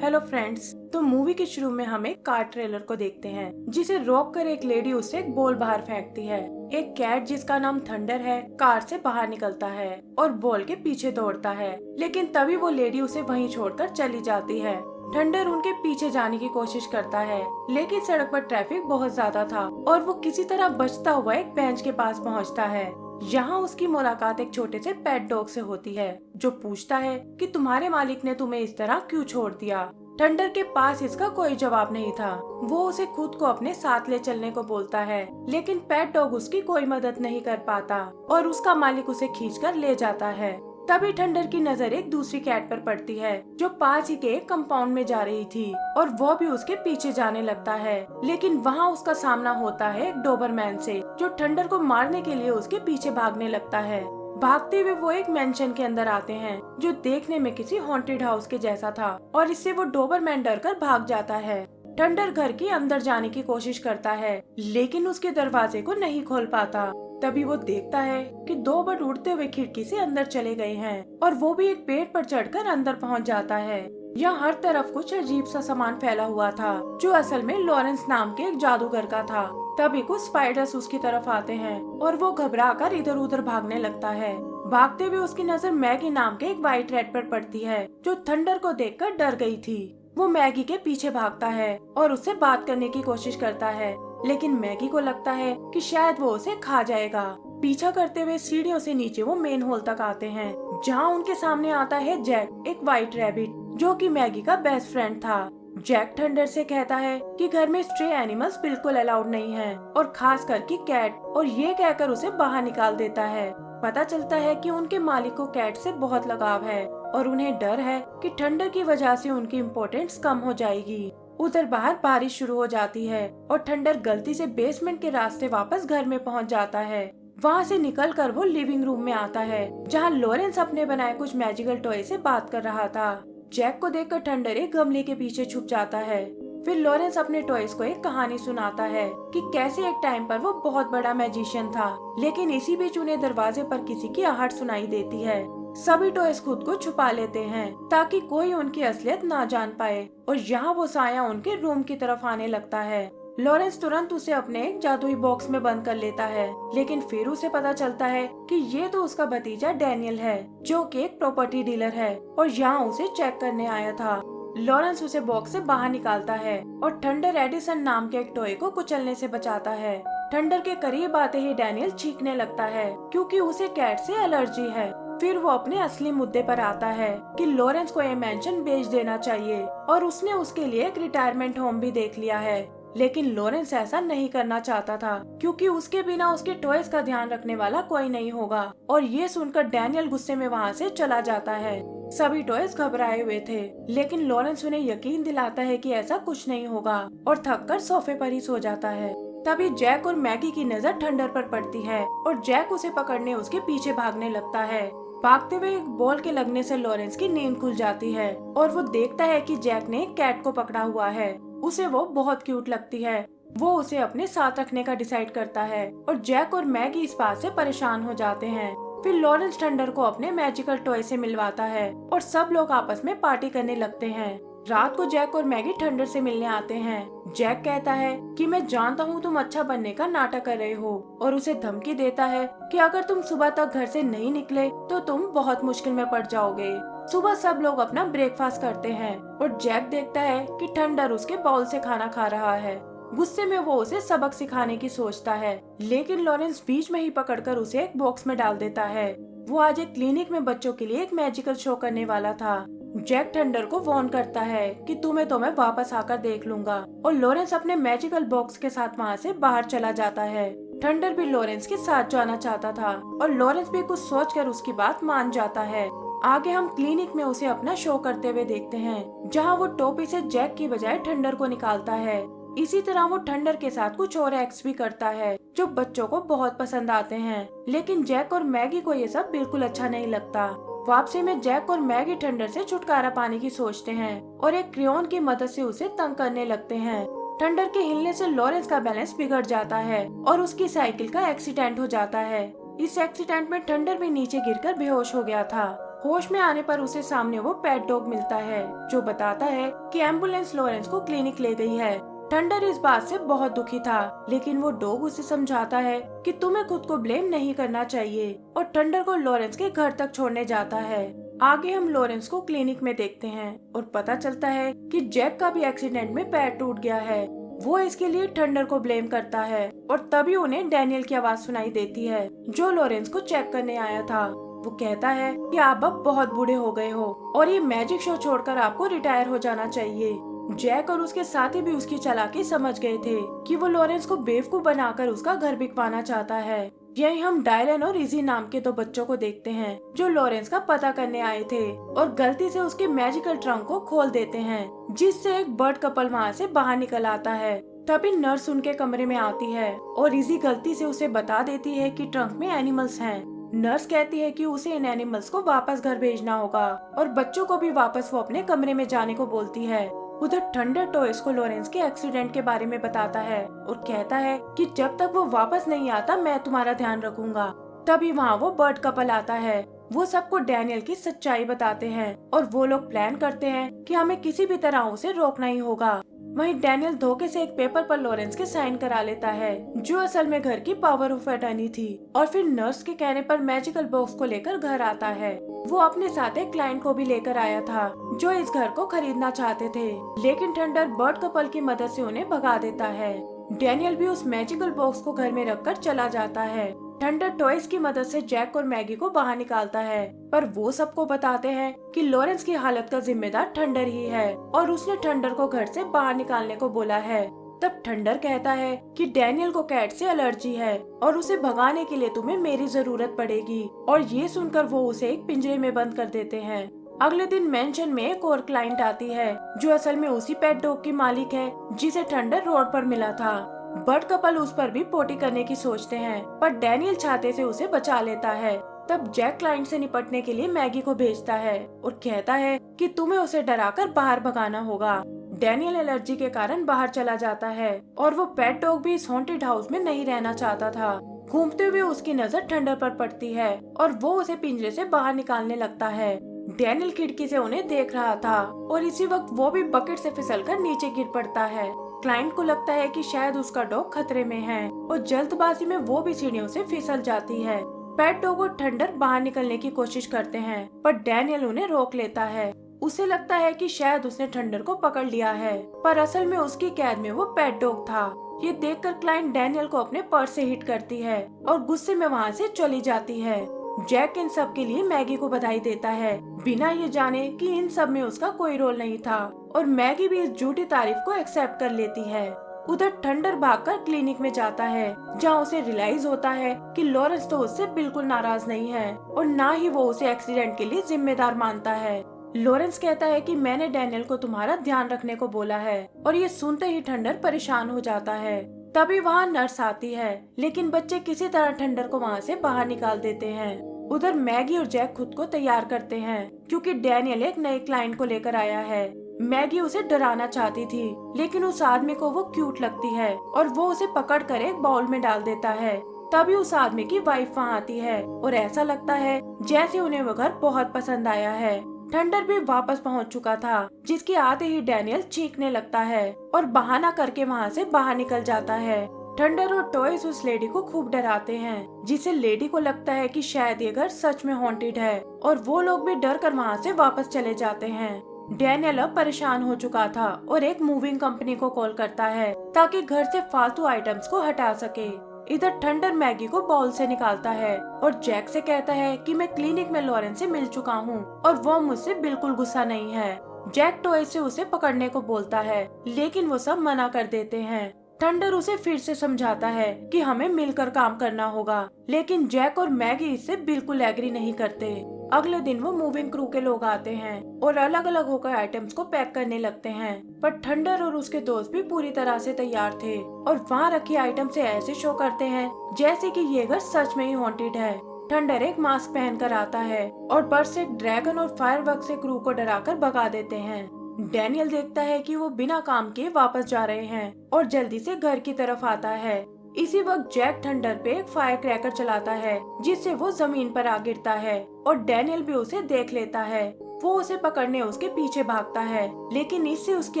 Hello friends, तो movie के शुरू में हम एक कार ट्रेलर को देखते हैं जिसे रोक कर एक लेडी उससे एक बॉल बाहर फेंकती है। एक कैट जिसका नाम थंडर है कार से बाहर निकलता है और बॉल के पीछे दौड़ता है, लेकिन तभी वो लेडी उसे वहीं छोड़कर चली जाती है। थंडर उनके पीछे जाने की कोशिश करता है, लेकिन सड़क पर ट्रैफिक बहुत ज्यादा था और वो किसी तरह बचता हुआ एक बेंच के पास पहुंचता है। यहाँ उसकी मुलाकात एक छोटे से पेट डॉग से होती है जो पूछता है कि तुम्हारे मालिक ने तुम्हें इस तरह क्यों छोड़ दिया। थंडर के पास इसका कोई जवाब नहीं था। वो उसे खुद को अपने साथ ले चलने को बोलता है, लेकिन पेट डॉग उसकी कोई मदद नहीं कर पाता और उसका मालिक उसे खींचकर ले जाता है। तभी थंडर की नजर एक दूसरी कैट पर पड़ती है जो पास ही के एक कंपाउंड में जा रही थी और वो भी उसके पीछे जाने लगता है, लेकिन वहाँ उसका सामना होता है एक डोबरमैन से जो थंडर को मारने के लिए उसके पीछे भागने लगता है। भागते हुए वो एक मेंशन के अंदर आते हैं जो देखने में किसी हॉन्टेड हाउस के जैसा था और इससे वो डोबरमैन डर कर भाग जाता है। थंडर घर के अंदर जाने की कोशिश करता है, लेकिन उसके दरवाजे को नहीं खोल पाता। तभी वो देखता है कि दो बर्ड उड़ते हुए खिड़की से अंदर चले गए हैं और वो भी एक पेड़ पर चढ़कर अंदर पहुंच जाता है। यहाँ हर तरफ कुछ अजीब सा सामान फैला हुआ था जो असल में लॉरेंस नाम के एक जादूगर का था। तभी कुछ स्पाइडर्स उसकी तरफ आते हैं और वो घबरा कर इधर उधर भागने लगता है। भागते हुए उसकी नजर मैगी नाम के एक व्हाइट रैट पर पड़ती है जो थंडर को देखकर डर गई थी। वो मैगी के पीछे भागता है और उससे बात करने की कोशिश करता है, लेकिन मैगी को लगता है कि शायद वो उसे खा जाएगा। पीछा करते हुए सीढ़ियों से नीचे वो मेन हॉल तक आते हैं जहाँ उनके सामने आता है जैक, एक व्हाइट रैबिट जो कि मैगी का बेस्ट फ्रेंड था। जैक थंडर से कहता है कि घर में स्ट्रे एनिमल्स बिल्कुल अलाउड नहीं है और खास करके कैट, और ये कहकर उसे बाहर निकाल देता है। पता चलता है कि उनके मालिक को कैट से बहुत लगाव है और उन्हें डर है कि थंडर की वजह से उनकी इम्पोर्टेंस कम हो जाएगी। उधर बाहर बारिश शुरू हो जाती है और थंडर गलती से बेसमेंट के रास्ते वापस घर में पहुंच जाता है। वहाँ से निकलकर वो लिविंग रूम में आता है जहाँ लॉरेंस अपने बनाए कुछ मैजिकल टॉय से बात कर रहा था। जैक को देखकर थंडर एक गमले के पीछे छुप जाता है। फिर लॉरेंस अपने टॉयज को एक कहानी सुनाता है कि कैसे एक टाइम पर वो बहुत बड़ा मैजिशियन था, लेकिन इसी बीच उन्हें दरवाजे पर किसी की आहट सुनाई देती है। सभी टॉयज खुद को छुपा लेते हैं ताकि कोई उनकी असलियत ना जान पाए और यहाँ वो साया उनके रूम की तरफ आने लगता है। लॉरेंस तुरंत उसे अपने एक जादुई बॉक्स में बंद कर लेता है, लेकिन फिर उसे पता चलता है कि ये तो उसका भतीजा डैनियल है जो कि एक प्रॉपर्टी डीलर है और यहाँ उसे चेक करने आया था। लॉरेंस उसे बॉक्स से बाहर निकालता है और थंडर एडिसन नाम के एक टॉय को कुचलने से बचाता है। थंडर के करीब आते ही डैनियल चीखने लगता है क्योंकि उसे कैट से एलर्जी है। फिर वो अपने असली मुद्दे पर आता है कि लॉरेंस को ये मेंशन बेच देना चाहिए और उसने उसके लिए एक रिटायरमेंट होम भी देख लिया है, लेकिन लॉरेंस ऐसा नहीं करना चाहता था क्योंकि उसके बिना उसके टॉयज का ध्यान रखने वाला कोई नहीं होगा। और ये सुनकर डैनियल गुस्से में वहाँ से चला जाता है। सभी टॉयज घबराए हुए थे, लेकिन लॉरेंस उन्हें यकीन दिलाता है कि ऐसा कुछ नहीं होगा और थककर सोफे पर ही सो जाता है। तभी जैक और मैगी की नजर थंडर पर पड़ती है और जैक उसे पकड़ने उसके पीछे भागने लगता है। भागते हुए एक बॉल के लगने से लॉरेंस की नींद खुल जाती है और वो देखता है कि जैक ने एक कैट को पकड़ा हुआ है। उसे वो बहुत क्यूट लगती है। वो उसे अपने साथ रखने का डिसाइड करता है और जैक और मैगी इस बात से परेशान हो जाते हैं। फिर लॉरेंस थंडर को अपने मैजिकल टॉय से मिलवाता है और सब लोग आपस में पार्टी करने लगते हैं। रात को जैक और मैगी थंडर से मिलने आते हैं। जैक कहता है कि मैं जानता हूँ तुम अच्छा बनने का नाटक कर रहे हो और उसे धमकी देता है कि अगर तुम सुबह तक घर से नहीं निकले तो तुम बहुत मुश्किल में पड़ जाओगे। सुबह सब लोग अपना ब्रेकफास्ट करते हैं और जैक देखता है कि थंडर उसके बाउल से खाना खा रहा है। गुस्से में वो उसे सबक सिखाने की सोचता है, लेकिन लॉरेंस बीच में ही पकड़कर उसे एक बॉक्स में डाल देता है। वो आज एक क्लिनिक में बच्चों के लिए एक मैजिकल शो करने वाला था। जैक थंडर को वार्न करता है कि तुम्हें तो मैं वापस आकर देख लूंगा और लॉरेंस अपने मैजिकल बॉक्स के साथ वहाँ से बाहर चला जाता है। थंडर भी लॉरेंस के साथ जाना चाहता था और लॉरेंस भी कुछ सोचकर उसकी बात मान जाता है। आगे हम क्लिनिक में उसे अपना शो करते हुए देखते हैं जहाँ वो टोपी से जैक की बजाय थंडर को निकालता है। इसी तरह वो थंडर के साथ कुछ और एक्ट्स भी करता है जो बच्चों को बहुत पसंद आते हैं, लेकिन जैक और मैगी को ये सब बिल्कुल अच्छा नहीं लगता। वापसी में जैक और मैगी थंडर से छुटकारा पाने की सोचते हैं और एक क्रेयॉन की मदद से उसे तंग करने लगते हैं। थंडर के हिलने से लॉरेंस का बैलेंस बिगड़ जाता है और उसकी साइकिल का एक्सीडेंट हो जाता है। इस एक्सीडेंट में थंडर भी नीचे गिरकर बेहोश हो गया था। होश में आने पर उसे सामने वो पेट डॉग मिलता है जो बताता है कि एम्बुलेंस लॉरेंस को क्लिनिक ले गई है। थंडर इस बात से बहुत दुखी था, लेकिन वो डॉग उसे समझाता है कि तुम्हें खुद को ब्लेम नहीं करना चाहिए और थंडर को लॉरेंस के घर तक छोड़ने जाता है। आगे हम लॉरेंस को क्लिनिक में देखते हैं और पता चलता है कि जैक का भी एक्सीडेंट में पैर टूट गया है। वो इसके लिए थंडर को ब्लेम करता है और तभी उन्हें डैनियल की आवाज सुनाई देती है जो लॉरेंस को चेक करने आया था। वो कहता है कि आप अब बहुत बूढ़े हो गए हो और ये मैजिक शो छोड़कर आपको रिटायर हो जाना चाहिए। जैक और उसके साथी भी उसकी चालाकी समझ गए थे कि वो लॉरेंस को बेवकूफ बनाकर उसका घर बिकवाना चाहता है। यही हम डायलन और इजी नाम के दो बच्चों को देखते हैं जो लॉरेंस का पता करने आए थे और गलती से उसके मैजिकल ट्रंक को खोल देते हैं, जिससे एक बर्ड कपल वहाँ से बाहर निकल आता है। तभी नर्स उनके कमरे में आती है और इजी गलती से उसे बता देती है कि ट्रंक में एनिमल्स हैं। नर्स कहती है कि उसे इन एनिमल्स को वापस घर भेजना होगा और बच्चों को भी वापस वो अपने कमरे में जाने को बोलती है। उधर थंडर टॉयज को लॉरेंस के एक्सीडेंट के बारे में बताता है और कहता है कि जब तक वो वापस नहीं आता मैं तुम्हारा ध्यान रखूंगा। तभी वहाँ वो बर्ड कपल आता है। वो सबको डैनियल की सच्चाई बताते हैं और वो लोग प्लान करते हैं कि हमें किसी भी तरह उसे रोकना ही होगा। वहीं डैनियल धोखे से एक पेपर पर लॉरेंस के साइन करा लेता है जो असल में घर की पावर ऑफ अटर्नी थी और फिर नर्स के कहने पर मैजिकल बॉक्स को लेकर घर आता है। वो अपने साथ एक क्लाइंट को भी लेकर आया था जो इस घर को खरीदना चाहते थे, लेकिन थंडर बर्ड कपल की मदद से उन्हें भगा देता है। डैनियल भी उस मैजिकल बॉक्स को घर में रखकर चला जाता है। थंडर टॉयज की मदद से जैक और मैगी को बाहर निकालता है, पर वो सबको बताते हैं कि लॉरेंस की हालत का जिम्मेदार थंडर ही है और उसने थंडर को घर से बाहर निकालने को बोला है। तब थंडर कहता है कि डैनियल को कैट से एलर्जी है और उसे भगाने के लिए तुम्हें मेरी जरूरत पड़ेगी, और ये सुनकर वो उसे एक पिंजरे में बंद कर देते हैं। अगले दिन मेंशन में एक और क्लाइंट आती है जो असल में उसी पेट डॉग की मालिक है जिसे थंडर रोड पर मिला था। बर्ड कपल उस पर भी पोटी करने की सोचते हैं, पर डैनियल छाते से उसे बचा लेता है। तब जैक क्लाइंट से निपटने के लिए मैगी को भेजता है और कहता है कि तुम्हें उसे डराकर बाहर भगाना होगा। डैनियल एलर्जी के कारण बाहर चला जाता है और वो पेट डॉग भी इस हॉन्टेड हाउस में नहीं रहना चाहता था। घूमते हुए उसकी नजर थंडर पर पड़ती है और वो उसे पिंजरे से बाहर निकालने लगता है। डैनियल खिड़की से उन्हें देख रहा था और इसी वक्त वो भी बकेट से फिसलकर नीचे गिर पड़ता है। क्लाइंट को लगता है कि शायद उसका डॉग खतरे में है और जल्दबाजी में वो भी सीढ़ियों से फिसल जाती है। पेट डॉग और थंडर बाहर निकलने की कोशिश करते हैं, पर डैनियल उन्हें रोक लेता है। उसे लगता है कि शायद उसने थंडर को पकड़ लिया है, पर असल में उसकी कैद में वो पेट डॉग था। ये देखकर क्लाइंट डैनियल को अपने पर्स से हिट करती है और गुस्से में वहाँ से चली जाती है। जैक इन सब के लिए मैगी को बधाई देता है, बिना ये जाने कि इन सब में उसका कोई रोल नहीं था, और मैगी भी इस झूठी तारीफ को एक्सेप्ट कर लेती है। उधर थंडर भागकर क्लिनिक में जाता है जहाँ उसे रियलाइज होता है कि लॉरेंस तो उससे बिल्कुल नाराज नहीं है और ना ही वो उसे एक्सीडेंट के लिए जिम्मेदार मानता है। लॉरेंस कहता है कि मैंने डैनियल को तुम्हारा ध्यान रखने को बोला है, और ये सुनते ही थंडर परेशान हो जाता है। तभी वहाँ नर्स आती है, लेकिन बच्चे किसी तरह थंडर को वहाँ से बाहर निकाल देते हैं। उधर मैगी और जैक खुद को तैयार करते हैं क्योंकि डैनियल एक नए क्लाइंट को लेकर आया है। मैगी उसे डराना चाहती थी, लेकिन उस आदमी को वो क्यूट लगती है और वो उसे पकड़कर एक बाउल में डाल देता है। तभी उस आदमी की वाइफ वहाँ आती है और ऐसा लगता है जैसे उन्हें वो घर बहुत पसंद आया है। थंडर भी वापस पहुँच चुका था, जिसके आते ही डैनियल चीखने लगता है और बहाना करके वहाँ से बाहर निकल जाता है। थंडर और टॉयज उस लेडी को खूब डराते हैं, जिससे लेडी को लगता है कि शायद ये घर सच में हॉन्टेड है, और वो लोग भी डर कर वहाँ से वापस चले जाते हैं। डैनियल अब परेशान हो चुका था और एक मूविंग कंपनी को कॉल करता है ताकि घर से फालतू आइटम्स को हटा सके। इधर थंडर मैगी को बाउल से निकालता है और जैक से कहता है कि मैं क्लिनिक में लॉरेंस से मिल चुका हूँ और वो मुझसे बिल्कुल गुस्सा नहीं है। जैक टॉय से उसे पकड़ने को बोलता है, लेकिन वो सब मना कर देते हैं। थंडर उसे फिर से समझाता है कि हमें मिलकर काम करना होगा, लेकिन जैक और मैगी इससे बिल्कुल एग्री नहीं करते। अगले दिन वो मूविंग क्रू के लोग आते हैं और अलग अलग होकर आइटम्स को पैक करने लगते हैं, पर थंडर और उसके दोस्त भी पूरी तरह से तैयार थे और वहाँ रखी आइटम से ऐसे शो करते हैं जैसे कि ये घर सच में ही हॉन्टेड है। थंडर एक मास्क पहनकर आता है और बर्ड्स एक ड्रैगन और फायरवर्क से क्रू को डराकर भगा देते हैं। डैनियल देखता है कि वो बिना काम किए वापस जा रहे हैं और जल्दी से घर की तरफ आता है। इसी वक्त जैक थंडर पे एक फायर क्रैकर चलाता है, जिससे वो जमीन पर आ गिरता है और डैनियल भी उसे देख लेता है। वो उसे पकड़ने उसके पीछे भागता है, लेकिन इससे उसकी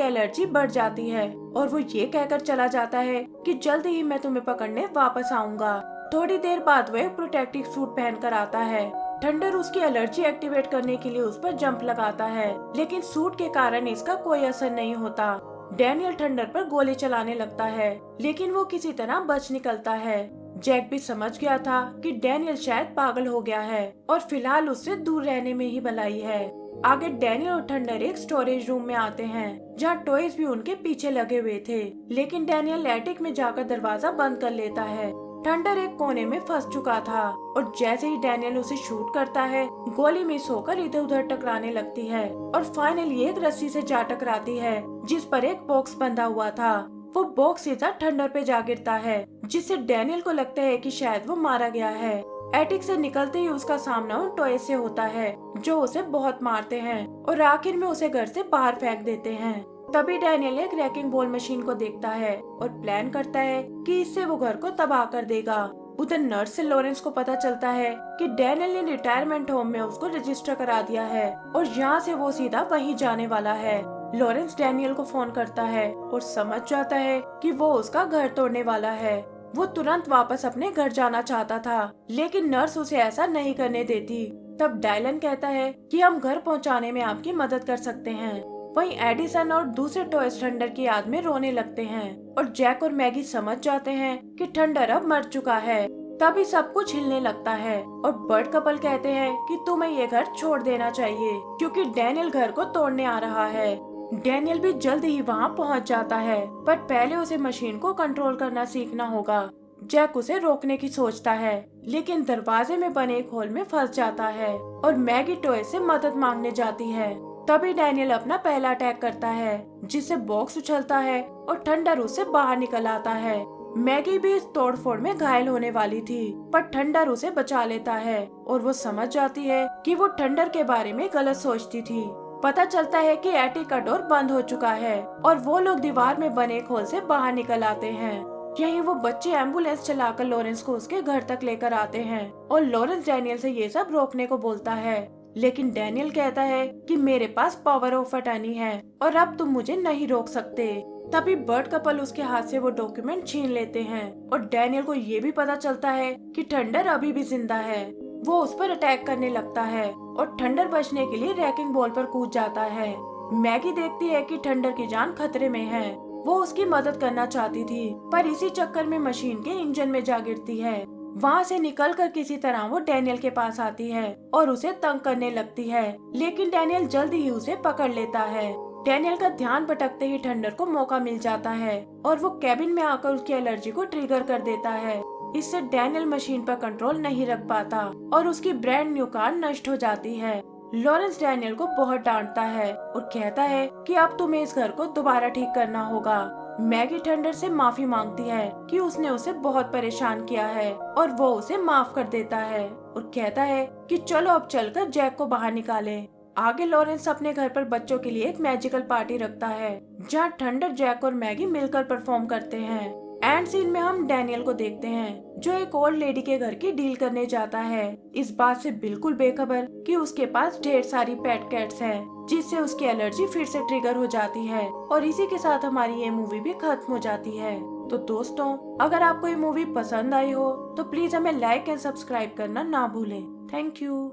एलर्जी बढ़ जाती है और वो ये कहकर चला जाता है कि जल्दी ही मैं तुम्हें पकड़ने वापस आऊंगा। थोड़ी देर बाद वो एक प्रोटेक्टिव सूट पहनकर आता है। थंडर उसकी एलर्जी एक्टिवेट करने के लिए उस पर जंप लगाता है, लेकिन सूट के कारण इसका कोई असर नहीं होता। डैनियल थंडर पर गोली चलाने लगता है, लेकिन वो किसी तरह बच निकलता है। जैक भी समझ गया था कि डैनियल शायद पागल हो गया है और फिलहाल उससे दूर रहने में ही भलाई है। आगे डैनियल और थंडर एक स्टोरेज रूम में आते हैं, जहाँ टॉयज भी उनके पीछे लगे हुए थे, लेकिन डैनियल एटिक में जाकर दरवाजा बंद कर लेता है। थंडर एक कोने में फंस चुका था और जैसे ही डैनियल उसे शूट करता है, गोली मिस होकर इधर उधर टकराने लगती है और फाइनली एक रस्सी से जा टकराती है, जिस पर एक बॉक्स बंधा हुआ था। वो बॉक्स सीधा थंडर पे जा गिरता है, जिससे डैनियल को लगता है कि शायद वो मारा गया है। एटिक से निकलते ही उसका सामना उन टॉयज से होता है, जो उसे बहुत मारते हैं और आखिर में उसे घर से बाहर फेंक देते हैं। तभी डैनियल एक रैकिंग बॉल मशीन को देखता है और प्लान करता है कि इससे वो घर को तबाह कर देगा। उधर नर्स से लॉरेंस को पता चलता है कि डैनियल ने रिटायरमेंट होम में उसको रजिस्टर करा दिया है और यहाँ से वो सीधा वहीं जाने वाला है। लॉरेंस डैनियल को फोन करता है और समझ जाता है कि वो उसका घर तोड़ने वाला है। वो तुरंत वापस अपने घर जाना चाहता था, लेकिन नर्स उसे ऐसा नहीं करने देती। तब डायलन कहता है कि हम घर पहुंचाने में आपकी मदद कर सकते हैं। वहीं एडिसन और दूसरे टॉयज थंडर की याद में रोने लगते हैं और जैक और मैगी समझ जाते हैं कि थंडर अब मर चुका है। तभी सब कुछ हिलने लगता है और बर्ड कपल कहते हैं कि तुम्हें ये घर छोड़ देना चाहिए, क्योंकि डैनियल घर को तोड़ने आ रहा है। डैनियल भी जल्द ही वहाँ पहुँच जाता है, पर पहले उसे मशीन को कंट्रोल करना सीखना होगा। जैक उसे रोकने की सोचता है, लेकिन दरवाजे में बने एक होल में फंस जाता है और मैगी टॉय से मदद मांगने जाती है। तभी डैनियल अपना पहला अटैक करता है, जिससे बॉक्स उछलता है और थंडर उससे बाहर निकल आता है। मैगी भी इस तोड़फोड़ में घायल होने वाली थी, पर थंडर उसे बचा लेता है और वो समझ जाती है कि वो थंडर के बारे में गलत सोचती थी। पता चलता है कि एटिक का डोर बंद हो चुका है और वो लोग दीवार में बने एक होल से बाहर निकल आते हैं। यहीं वो बच्चे एम्बुलेंस चलाकर लॉरेंस को उसके घर तक लेकर आते हैं और लॉरेंस डैनियल से ये सब रोकने को बोलता है, लेकिन डैनियल कहता है कि मेरे पास पावर ऑफ अटर्नी है और अब तुम मुझे नहीं रोक सकते। तभी बर्ड कपल उसके हाथ से वो डॉक्यूमेंट छीन लेते हैं और डैनियल को ये भी पता चलता है कि थंडर अभी भी जिंदा है। वो उस पर अटैक करने लगता है और थंडर बचने के लिए रैकिंग बॉल पर कूद जाता है। मैगी देखती है कि थंडर की जान खतरे में है। वो उसकी मदद करना चाहती थी, पर इसी चक्कर में मशीन के इंजन में जा गिरती है। वहाँ से निकलकर किसी तरह वो डैनियल के पास आती है और उसे तंग करने लगती है, लेकिन डैनियल जल्दी ही उसे पकड़ लेता है। डैनियल का ध्यान भटकते ही थंडर को मौका मिल जाता है और वो कैबिन में आकर उसकी एलर्जी को ट्रिगर कर देता है। इससे डैनियल मशीन पर कंट्रोल नहीं रख पाता और उसकी ब्रांड न्यू कार नष्ट हो जाती है। लॉरेंस डैनियल को बहुत डांटता है और कहता है कि अब तुम्हें इस घर को दोबारा ठीक करना होगा। मैगी थंडर से माफी मांगती है कि उसने उसे बहुत परेशान किया है और वो उसे माफ कर देता है और कहता है कि चलो अब चलकर जैक को बाहर निकालें। आगे लॉरेंस अपने घर पर बच्चों के लिए एक मैजिकल पार्टी रखता है, जहाँ थंडर, जैक और मैगी मिलकर परफॉर्म करते हैं। एंड सीन में हम डैनियल को देखते हैं, जो एक ओल्ड लेडी के घर की डील करने जाता है, इस बात से बिल्कुल बेखबर कि उसके पास ढेर सारी पेट कैट्स हैं, जिससे उसकी एलर्जी फिर से ट्रिगर हो जाती है और इसी के साथ हमारी ये मूवी भी खत्म हो जाती है। तो दोस्तों, अगर आपको ये मूवी पसंद आई हो तो प्लीज हमें लाइक एंड सब्सक्राइब करना ना भूलें। Thank you.